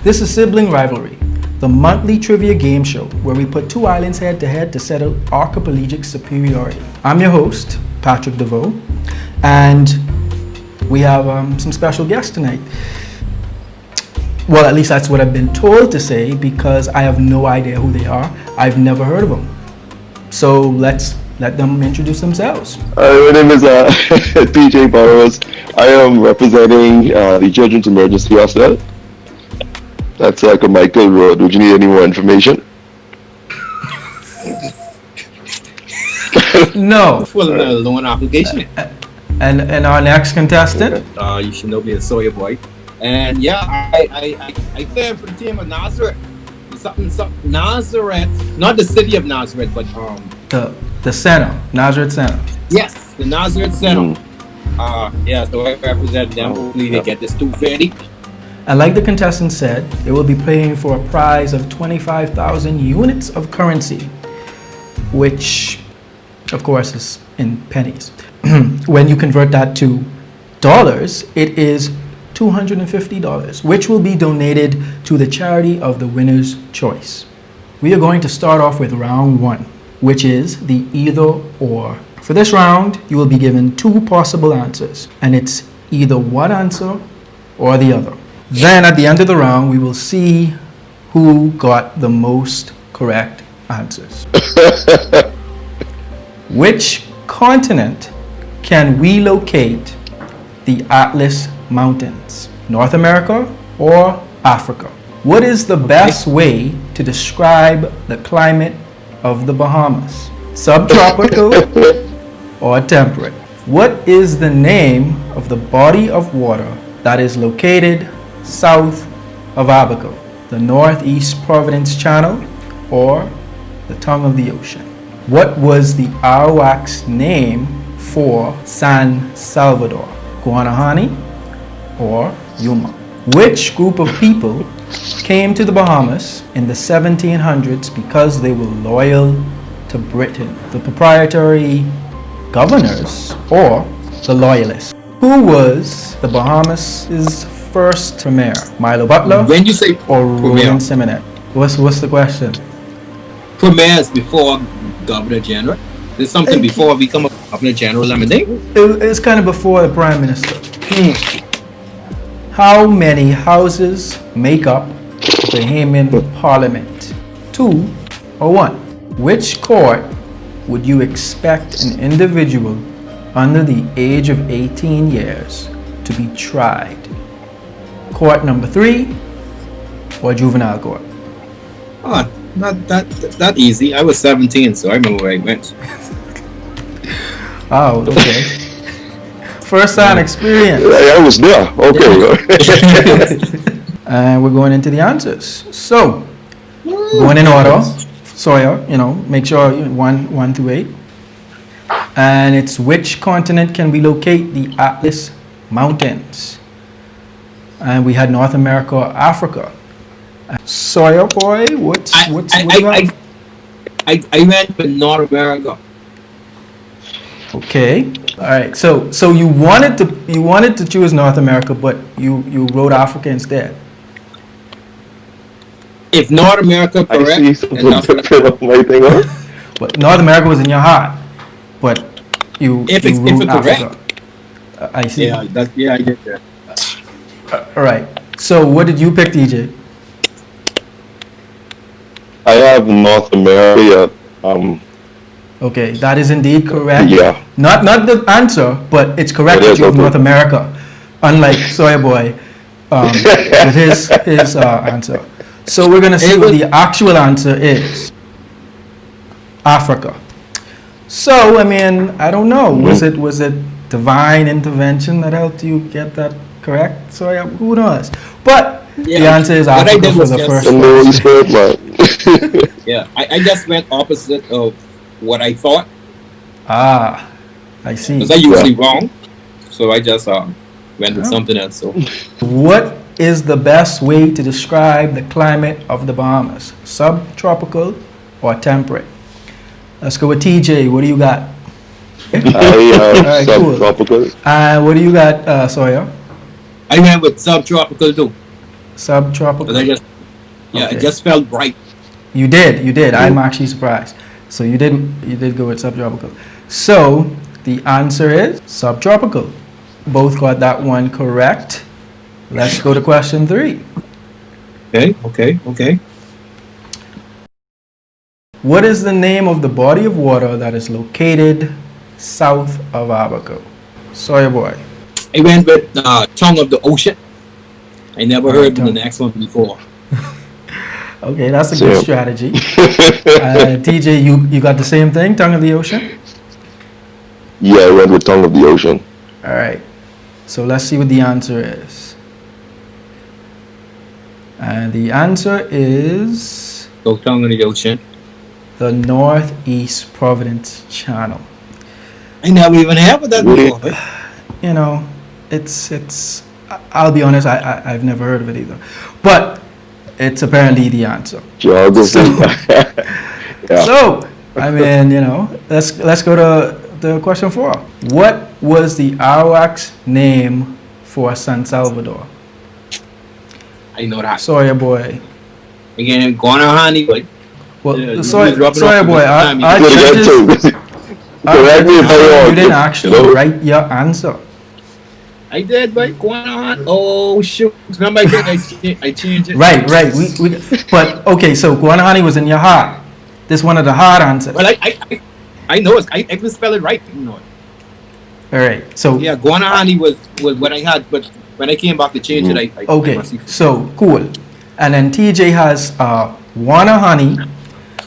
This is Sibling Rivalry, the monthly trivia game show where we put two islands head to head to settle archipelagic superiority. I'm your host, Patrick DeVoe, and we have some special guests tonight. Well, at least that's what I've been told to say because I have no idea who they are. I've never heard of them. So let's let them introduce themselves. My name is TJ Burrows. I am representing the Children's Emergency Hostel. That's like a Michael Road. Would you need any more information? No. Full loan application. And our next contestant? You should know me as Sawyer Boy. And yeah, I play for the team of Nazareth. Something Nazareth. Not the city of Nazareth, but the center. Nazareth Centre. Yes, the Nazareth Centre. Yeah, so I represent them. Hopefully they get this 250. And like the contestant said, they will be playing for a prize of 25,000 units of currency, which of course is in pennies. When you convert that to dollars, it is $250, which will be donated to the charity of the winner's choice. We are going to start off with round one, which is the either or. For this round, you will be given two possible answers, and it's either one answer or the other. Then at the end of the round, we will see who got the most correct answers. Which continent can we locate the Atlas Mountains? North America or Africa? What is the best way to describe the climate of the Bahamas? Subtropical or temperate? What is the name of the body of water that is located south of Abaco? The Northeast Providence Channel or the tongue of the ocean? What was the Arawak's name for San Salvador? Guanahani or Yuma? Which group of people came to the Bahamas in the 1700s because they were loyal to Britain? The proprietary governors or the loyalists? Who was the Bahamas' first premier? Milo Butler When you say or premier, Roland Simonet? What's the question? premier is before Governor General. There's something before we become a Governor General, I mean. It's kind of before the Prime Minister. How many houses make up the Bahamian Parliament? 2 or 1? Which court would you expect an individual under the age of 18 years to be tried? Court number 3 or juvenile court? Oh, not that easy. I was 17, so I remember where I went. Oh, okay. First hand experience. I was there. Okay. And we're going into the answers. So, going in order. Sawyer, make sure 1 through 8. And it's which continent can we locate the Atlas Mountains? And we had North America or Africa. Sawyer boy, what you got? I went with North America. Okay. All right. So you wanted to choose North America, but you wrote Africa instead. If North America correct, I see something different on my thing. But North America was in your heart, but you wrote Africa. Correct. I see. Yeah, I get that. All right. So what did you pick, DJ? I have North America. Okay, that is indeed correct. Yeah. Not the answer, but it's correct that you have North America, unlike Sawyer Boy with his answer. So we're gonna see what the actual answer is. Africa. So I mean, I don't know. Was it divine intervention that helped you get that correct? So yeah, who knows? But the answer is Africa for the first one. Yeah, I just went opposite of what I thought. Ah, I see. Because I usually wrong, so I just went with something else. So, what is the best way to describe the climate of the Bahamas? Subtropical or temperate? Let's go with TJ. What do you got? I subtropical. What do you got, Sawyer? I went with subtropical too. Subtropical. But Okay. it just felt right. You did. I'm actually surprised. So you did go with subtropical. So the answer is subtropical. Both got that one correct. Let's go to question 3. Okay. What is the name of the body of water that is located south of Abaco? Sawyer boy. I went with Tongue of the Ocean. I never heard Tongue. the next one before. Okay, that's a good strategy. TJ, you got the same thing, Tongue of the Ocean? Yeah, I went with Tongue of the Ocean. All right. So let's see what the answer is. And the answer is So Tongue of the Ocean. the Northeast Providence Channel. I never even heard of that Really? before. You know, it's. I'll be honest, I've never heard of it either, but it's apparently the answer. Geography. So, Yeah. so I mean, you know, let's go to the question 4. What was the Arawak's name for San Salvador? I know that. Sawyer boy. Again, Guanahani, but Well, Yeah, Sawyer he's rubbing boy, off the our time. our Good again, judges, too. Correct me if I'm wrong. you didn't actually You know? write your answer. I did, but Guanahani. Oh shoot! Remember, I changed it. Right. We but okay, so Guanahani was in your heart. This one of the hard answers. Well, I know it. I can spell it right. You know it. All right. So Yeah, Guanahani was what I had, but when I came back to change it, I okay. must see- So cool. And then TJ has Guanahani.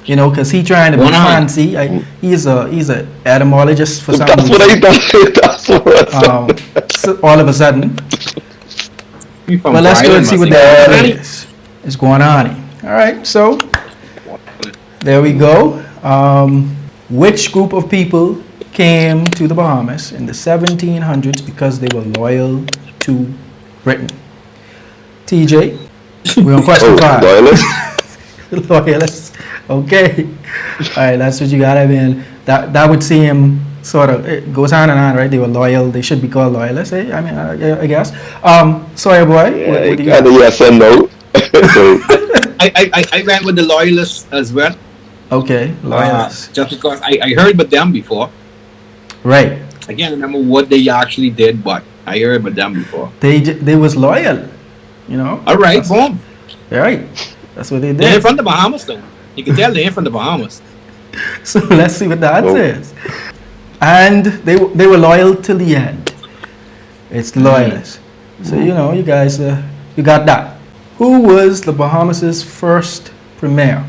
You know, because he trying to be Guanahani. fancy. He's a etymologist for some That's reason. what I thought. That's what I thought. So all of a sudden. Me from But let's go and Thailand, see what must the say answer Guanahani. is. It's Guanahani. All right. So there we go. Which group of people came to the Bahamas in the 1700s because they were loyal to Britain? TJ, we're on question 5. Loyalist? Loyalists. Okay. All right, that's what you got. I mean, that would seem sort of, it goes hand in hand, right? They were loyal. They should be called loyalists. Eh? I mean, I guess. Sawyer boy, what do you got? Kind of yes and no. So, I went with the loyalists as well. Okay, loyalists. Just because I heard about them before. Right. I can't remember what they actually did, but I heard about them before. They was loyal, you know. All right, boom. Right. That's what they They're did. from the Bahamas, though. You can tell they're from the Bahamas. So let's see what the answer is. And they were loyal till the end. It's loyalists. So you know, you guys, you got that. Who was the Bahamas' first premier?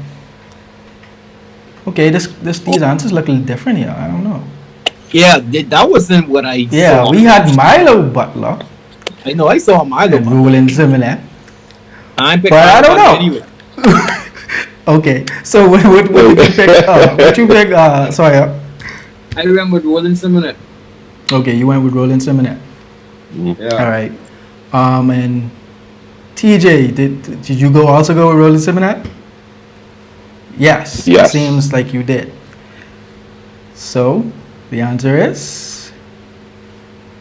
Okay, these answers look a little different here. I don't know. Yeah, that wasn't what I Yeah, saw. we had Milo Butler I know, I saw Milo. and Roland Zimmerman. But I don't know. Anyway. Okay, so what did you pick? What you pick? Sorry. I remember Roland Simonet. Okay, you went with Roland Zimmerman. Yeah. All right. And TJ, did you also go with Roland Zimmerman? Yes. Yes. It seems like you did. So the answer is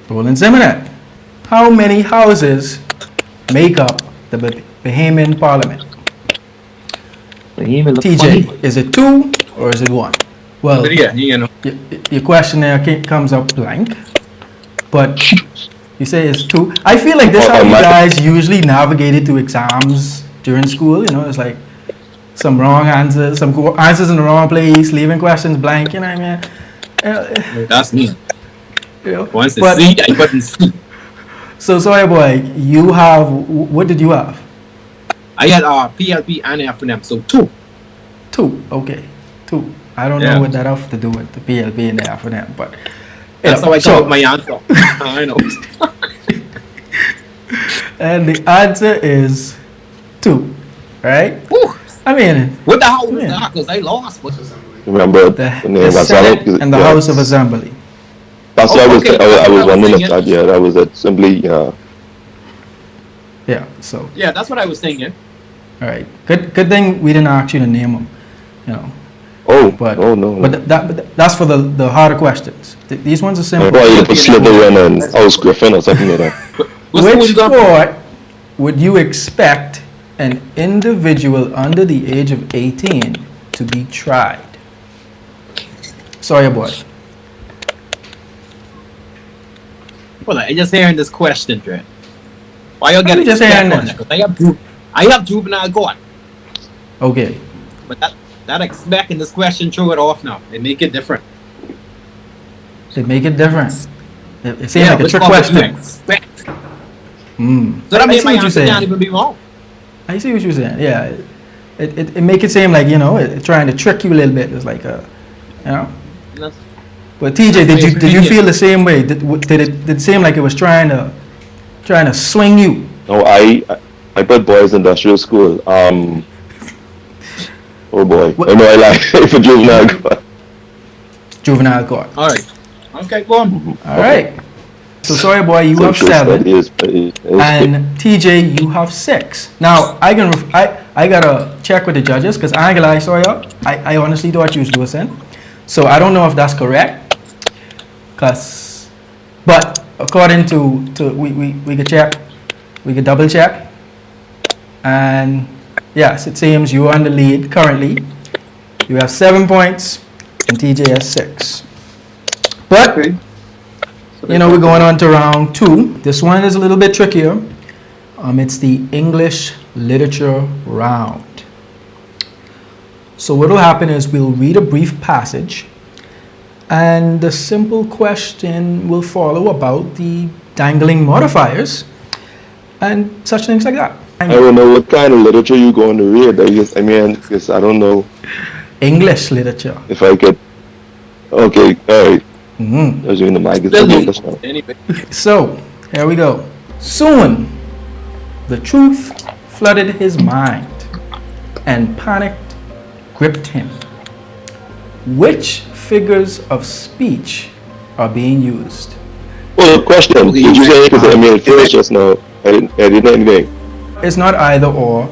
Roland Zimmerman. How many houses make up the Bahamian Parliament? TJ, is it 2 or is it 1? Well, Yeah, you know. your question there comes up blank, but you say it's 2. I feel like this is how you guys usually navigated through exams during school. You know, it's like some wrong answers, some answers in the wrong place, leaving questions blank. You know what I mean? That's me. You know, Once the but- C, I put in C. So, sorry, boy, you have, what did you have? I had PLP and F&M, so 2. 2, okay, 2. I don't Yeah. know what that have to do with the PLB and the F&M, but That's how I so- got my answer. I know. And the answer is 2, right? Whew. I mean, What the hell was Yeah. that? Because I lost. But remember the name Senate and the yeah. House of Assembly. That's what Okay, I was wondering if thinking. that. Yeah, that was it. Simply, Yeah, so, yeah, that's what I was thinking. all right. Good thing we didn't ask you to name them, you know. But no. But that's for the harder questions. These ones are I simple. thought you put Slytherin and House Griffin or something like that. What school Which you got from? would you expect an individual under the age of 18 to be tried? Sawyer boy. Well, I just hearing this question, Trent. Why you getting just hearing this? I have juvenile court, Okay. but that expecting this question, throw it off now. They make it different. They make it different. It seems like a which trick one would you question. expect? Mm. So that I means see my what you're answer saying. can't even be wrong. I see what you're saying. Yeah. It make it seem like, you know, it's trying to trick you a little bit. It's like a, you know. That's- But TJ, That's did my you opinion. feel the same way? Did it seem like it was trying to swing you? No, I put boys industrial school. Oh boy. What- Oh no, I lied. For juvenile court. Juvenile court. All right. Okay, go on. All right. So Sawyer boy, you have Social 7, studies, and TJ, you have 6. Now I gotta check with the judges because I ain't gonna lie, Sawyer. I honestly thought you was losing. So I don't know if that's correct. But according to we could check, we could double check, and yes, it seems you are on the lead currently. You have 7 points, and TJ has 6. But Okay. you know, we're going on to round 2. This one is a little bit trickier. It's the English literature round. So what will happen is we'll read a brief passage, and the simple question will follow about the dangling modifiers and such things like that. I don't know what kind of literature you going to read. I don't know English literature. if I could. Okay, all right. Mhm. I was reading the magazine. Still Okay, no. that's fine. Anyway. So, here we go. Soon, the truth flooded his mind, and panic gripped him. Which figures of speech are being used? Well, question. Okay, Did you say because first just now? I didn't know anything. It's not either or.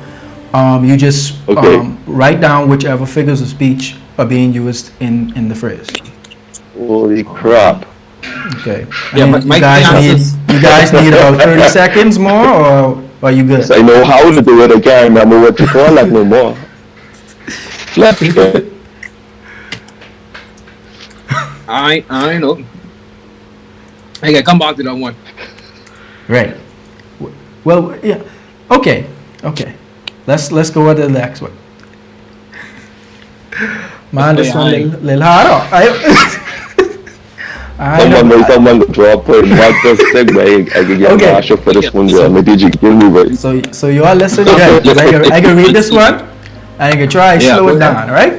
You just Okay. write down whichever figures of speech are being used in the phrase. Holy crap! Okay. Yeah, And but you my guys answers- you guys need about 30 seconds more, or are you good? So I know how to do it. I can't remember what you call that no more. Flip it. I know. Okay, come back to that one. Right. Well, yeah. Okay. Let's go with the next one. Man, this one Aye. little harder. I know. Someone drop it. What the segue? I can get Okay. Marsha for this one. Yeah, my DJ kill me, but So you all listen good. 'Cause I can read this one, and I can try Yeah, slow go it ahead. down. Right.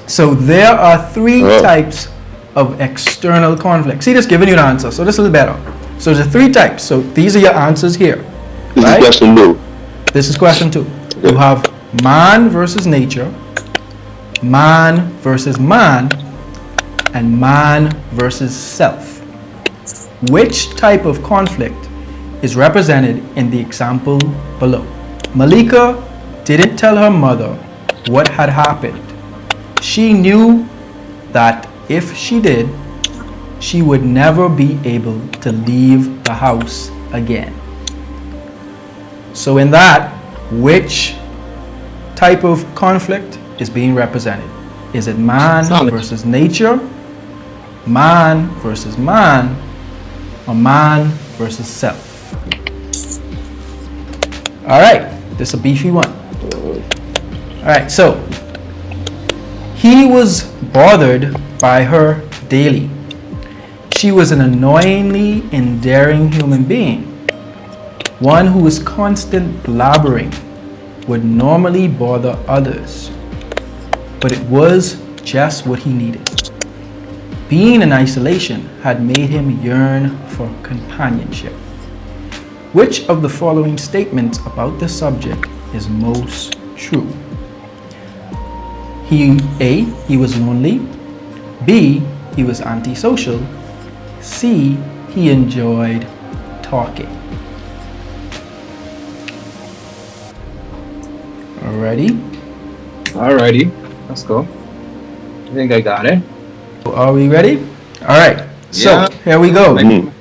So there are 3 Oh. types of external conflict. See, this giving you the answer, so this is a little better. So there's 3 types. So these are your answers here. this Right. is question 2. This is question 2. You have man versus nature, man versus man, and man versus self. Which type of conflict is represented in the example below? Malika didn't tell her mother what had happened. She knew that if she did, she would never be able to leave the house again. So in that, which type of conflict is being represented? Is it man Solid. versus nature, man versus man, or man versus self? All right, this is a beefy one. All right, so he was bothered by her daily. She was an annoyingly endearing human being, one who was constant blabbering would normally bother others, but it was just what he needed. Being in isolation had made him yearn for companionship. Which of the following statements about the subject is most true? A. He was lonely. B. He was antisocial. C. He enjoyed talking. Alrighty, let's go. I think I got it. Are we ready? All right. So Yeah. here we go. Mhm.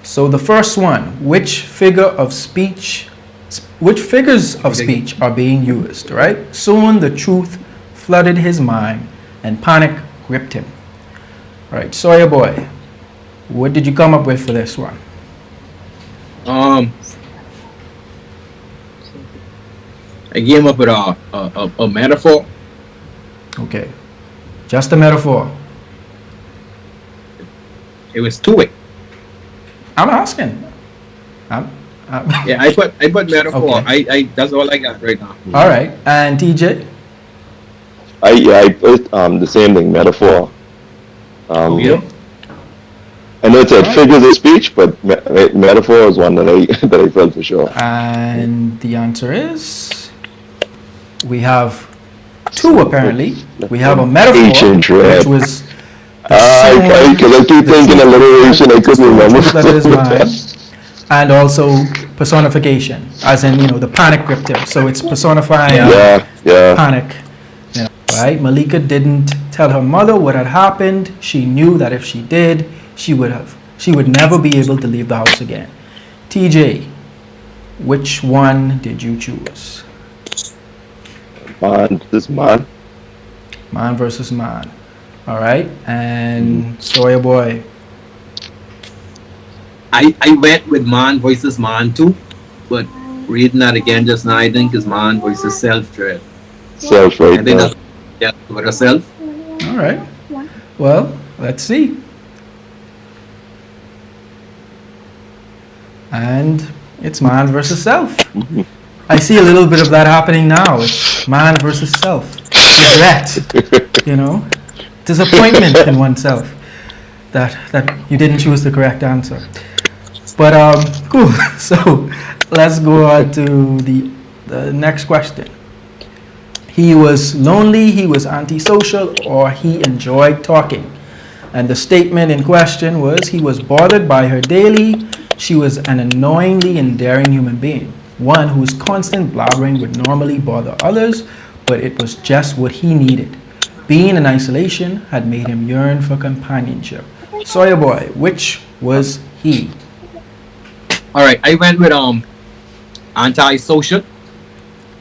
So the first one, which figures of speech are being used, right? Soon the truth flooded his mind and panic gripped him. All right, Sawyer boy, what did you come up with for this one? I came up with a metaphor. Okay, just a metaphor. It was two-way. I'm asking. Yeah, I put metaphor. Okay. I that's all I got right now. All right, and TJ? I put the same thing, metaphor. Yeah. I know it said Alright. figures of speech, but metaphor is one that I felt for sure. And the answer is we have two apparently. We have a metaphor, Ancient dread. which was Because I keep thinking alliteration, I couldn't remember. that is mine, and also personification, as in the panic gripped him. So it's personifying Yeah. panic. Right? Malika didn't tell her mother what had happened. She knew that if she did, she would never be able to leave the house again. TJ, which one did you choose? Man. Man versus man. All right, and Sawyer boy. I went with man versus man too, but reading that again just now, I think is man versus self-dread. Self right I think there. that's with herself. All right. Well, let's see. And it's man versus self. I see a little bit of that happening now. It's man versus self. Regret, disappointment in oneself that you didn't choose the correct answer. But cool. So let's go on to the next question. He was lonely, he was antisocial, or he enjoyed talking. And the statement in question was he was bothered by her daily. She was an annoyingly endearing human being, one whose constant blabbering would normally bother others, but it was just what he needed. Being in isolation had made him yearn for companionship. Sawyer boy, which was he? All right, I went with antisocial.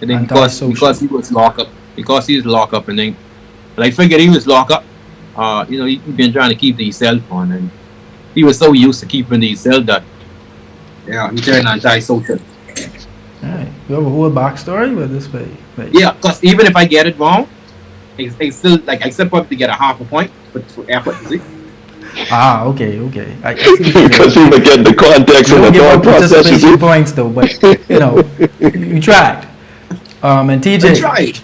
I think because he was locked up. Because he was locked up, and then I figured he was locked up. He'd been trying to keep himself on, and he was so used to keeping himself that he turned antisocial. Alright, you have a whole backstory with this way. Yeah, because even if I get it wrong, I still probably get a half a point for effort. You see? Ah, okay. I Because you forget the context you and don't the give thought out process. You participation see? points though, but you tried. And TJ, I tried.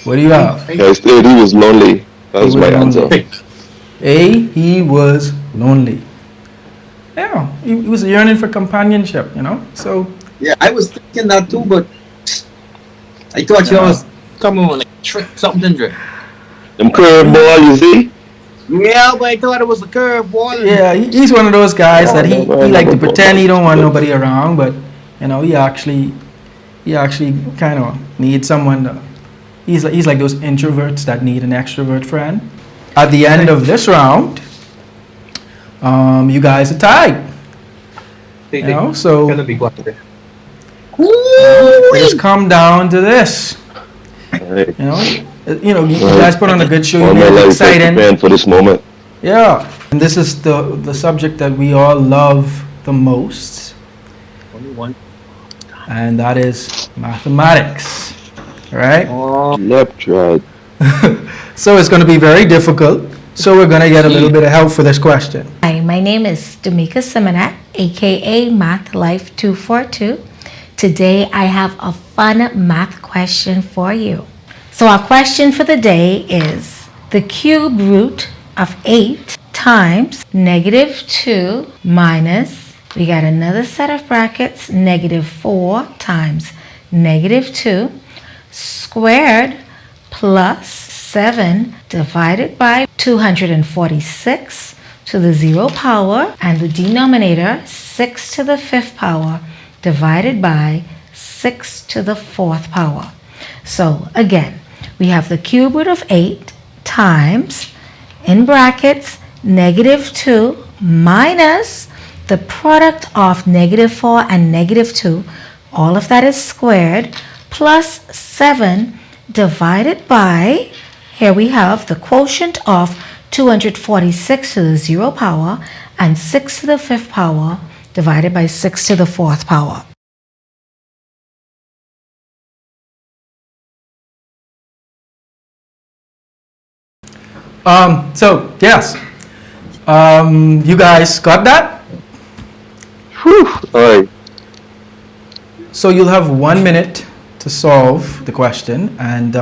what do you have? Yeah, I said he was lonely. That was He my was answer. lonely. A, he was lonely. Yeah, he was yearning for companionship, So Yeah, I was thinking that too, but I thought you was coming on like trick something. Them curveball, you see? Yeah, but I thought it was a curveball. yeah, he's one of those guys that he like to pretend he don't want nobody around, but he actually kind of needs someone to. He's like those introverts that need an extrovert friend. At the end of this round, you guys are tied. So it's come down to this. Right. You guys put on a good show. All You my made it life I exciting. prepared for this moment. Yeah, and this is the subject that we all love the most, Only one. and that is mathematics. Right? Left, right. So it's going to be very difficult. So we're going to get a little bit of help for this question. Hi, my name is Damika Simonet, aka Math Life 242. Today I have a fun math question for you. So our question for the day is the cube root of 8 times -2 minus, we got another set of brackets, -4 times -2 squared plus 7 divided by 246 to the 0 power, and the denominator 6 to the 5th power divided by 6 to the 4th power. So again, we have the cube root of 8 times, in brackets, negative 2 minus the product of negative 4 and negative 2, all of that is squared, plus 7 divided by, here we have the quotient of 246 to the 0 power and 6 to the 5th power divided by 6 to the 4th power. So yes, you guys got that? Whew. All right. So you'll have 1 minute to solve the question, and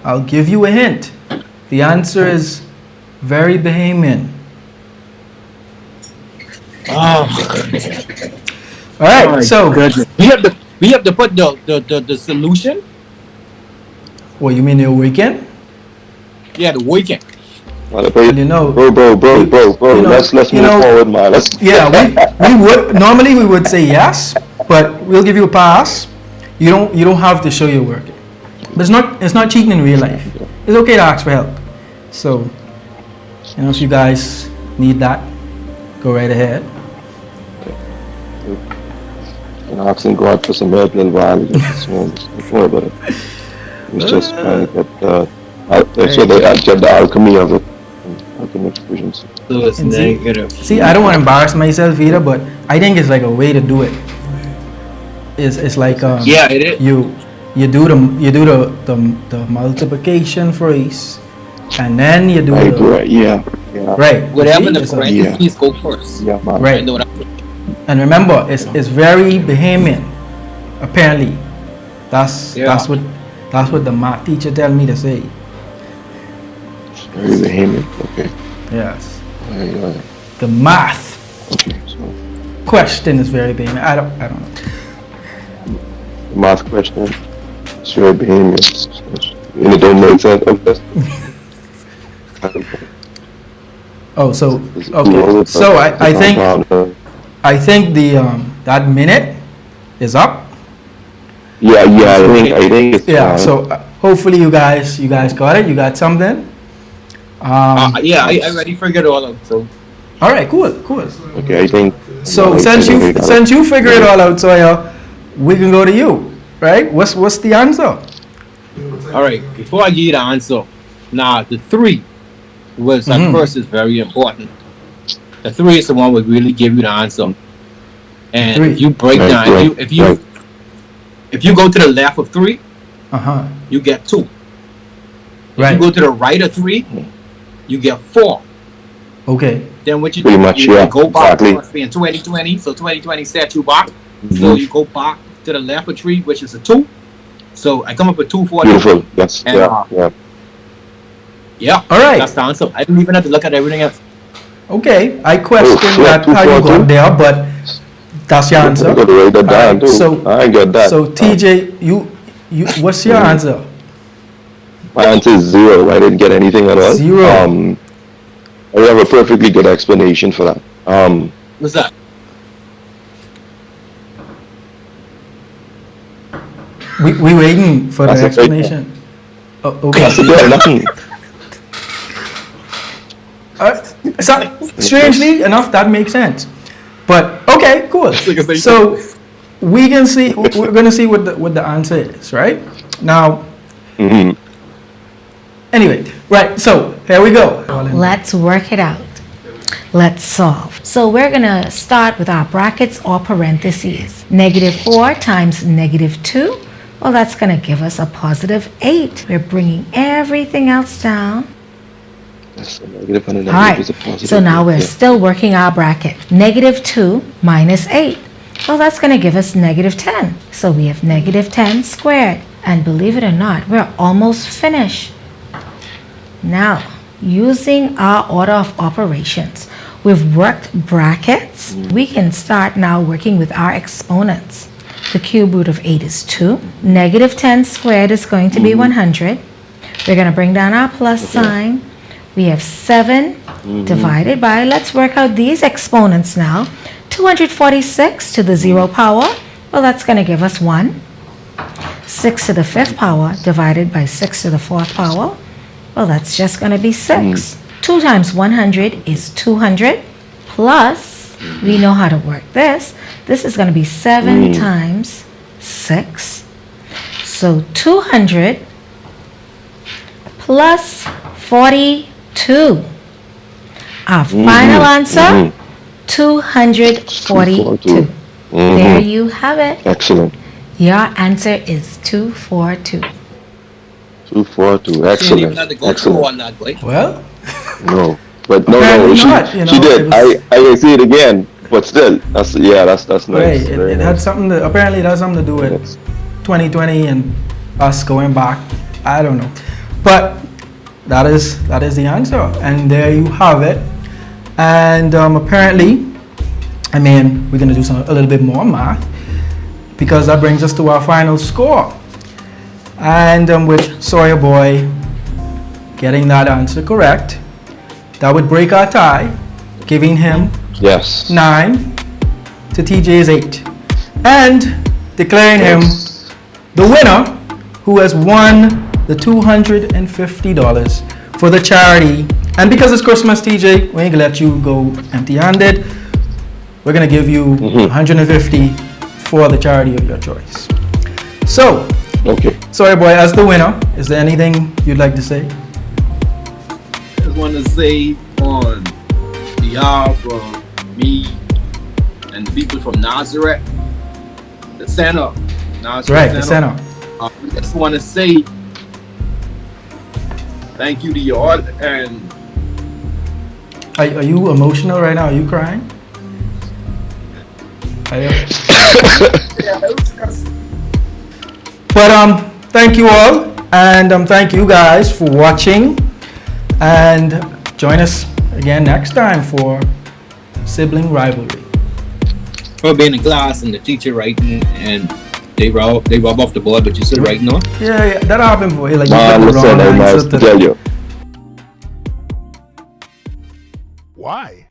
I'll give you a hint. The answer is very Bahamian. Oh, All right, my so goodness. We have to put the solution. what you mean the weekend? Yeah, the weekend. Bro, You know, bro. you know, Let's move forward, man. Let's. Yeah, we would normally we would say yes, but we'll give you a pass. You don't have to show your work, but it's not cheating in real life. It's okay to ask for help. So, you know, if you guys need that, go right ahead. And asking God for some help and value. Don't worry about it. It's just trying to get so they get the alchemy of it. Alchemy expressions. So it's And negative. See, I don't want to embarrass myself either, but I think it's like a way to do it. It's like Yeah, it is. you do the multiplication phrase, and then you do Right, the right, yeah. right. Whatever See? the It's like- parentheses go first. Yeah, man. Right. I know what I'm saying. And remember, it's very Bahamian. Apparently, that's what the math teacher tell me to say. Very vehement. Okay. Yes, Right. the math Okay. So, question is very Bahamian. I don't know. math question. It's very vehement. And it don't make sense. Okay. Oh, so okay. So I think the that minute is up. Yeah. I think it's. Yeah. So hopefully you guys got it. You got something. Yeah, I already figured it all out. So All right. Cool. Okay, I think. So since you figure it all out, Sawyer, we can go to you, right? What's the answer? all right, before I give you the answer, now the 3 was at first is very important. The 3 is the one will really give you the answer. And Three. if you break Right, down, right, if you go to the left of 3, you get 2. If Right. you go to the right of 3, you get 4. Okay. Then what you Pretty do, much, you yeah, go back exactly. in 2020, so 2020 set you back. So you go back to the left of 3, which is a 2. So I come up with 2, 4. Beautiful. Yes. And, Yeah. Yeah. All right. That's the answer. I didn't even have to look at everything else. Okay. I question Oh, that two, how you four, got two. there, but that's your answer. I got to write that down Alright, too. so- I ain't got that. So TJ, you what's your answer? My answer is 0. I didn't get anything at all. 0. I have a perfectly good explanation for that. What's that? We waiting for the That's a great explanation. Oh, okay. That's good. Nothing. So, strangely enough, that makes sense. But okay, cool. So we can see. We're gonna see what the answer is, right? Now. Mhm. Anyway, right. So here we go. Let's work it out. Let's solve. So we're going to start with our brackets or parentheses. -4 times -2. Well, that's going to give us a +8. We're bringing everything else down. That's a negative and a All negative right. is a positive. So now we're Yeah. still working our bracket. -2 minus 8. Well, that's going to give us -10. So we have -10 squared. And believe it or not, we're almost finished. Now, using our order of operations, we've worked brackets. We can start now working with our exponents. The cube root of 8 is 2. -10 squared is going to be 100. We're going to bring down our plus sign. We have 7 divided by, let's work out these exponents now. 246 to the 0 power, well, that's going to give us 1. 6 to the 5th power divided by 6 to the 4th power, well, that's just going to be 6. 2 times 100 is 200 plus, we know how to work this. This is going to be 7 times 6. So 200 plus 42. Our final answer, 242. There you have it. Excellent. Your answer is 242. 242. She didn't even Excellent. have to go through all that, boy. Well, No, but no, Apparently she, not, you know, she did. it was- I can see it again, but still, that's nice. right, Very it had nice. something to, apparently it has something to do with Yes. 2020 and us going back. I don't know. But that is the answer. And there you have it. And apparently, I mean, we're going to do a little bit more math because that brings us to our final score. And with Sawyer Boy getting that answer correct, that would break our tie, giving him Yes. 9 to TJ's 8, and declaring him the winner who has won the $250 for the charity. And because it's Christmas, TJ, we ain't gonna let you go empty-handed. We're gonna give you $150 for the charity of your choice. So, Okay. Sorry Boy, as the winner, is there anything you'd like to say? I just want to say on behalf of me and the people from Nazareth, the center, Nazareth Right, the center. I just want to say thank you to you all, and Are you emotional right now? Are you crying? Are you? But thank you all, and thank you guys for watching, and join us again next time for Sibling Rivalry. for being in class and the teacher writing and they rub off the board, but you still writing on. Yeah, that happened for you. Like you Man, got the listen, wrong I answer must to tell you. Why?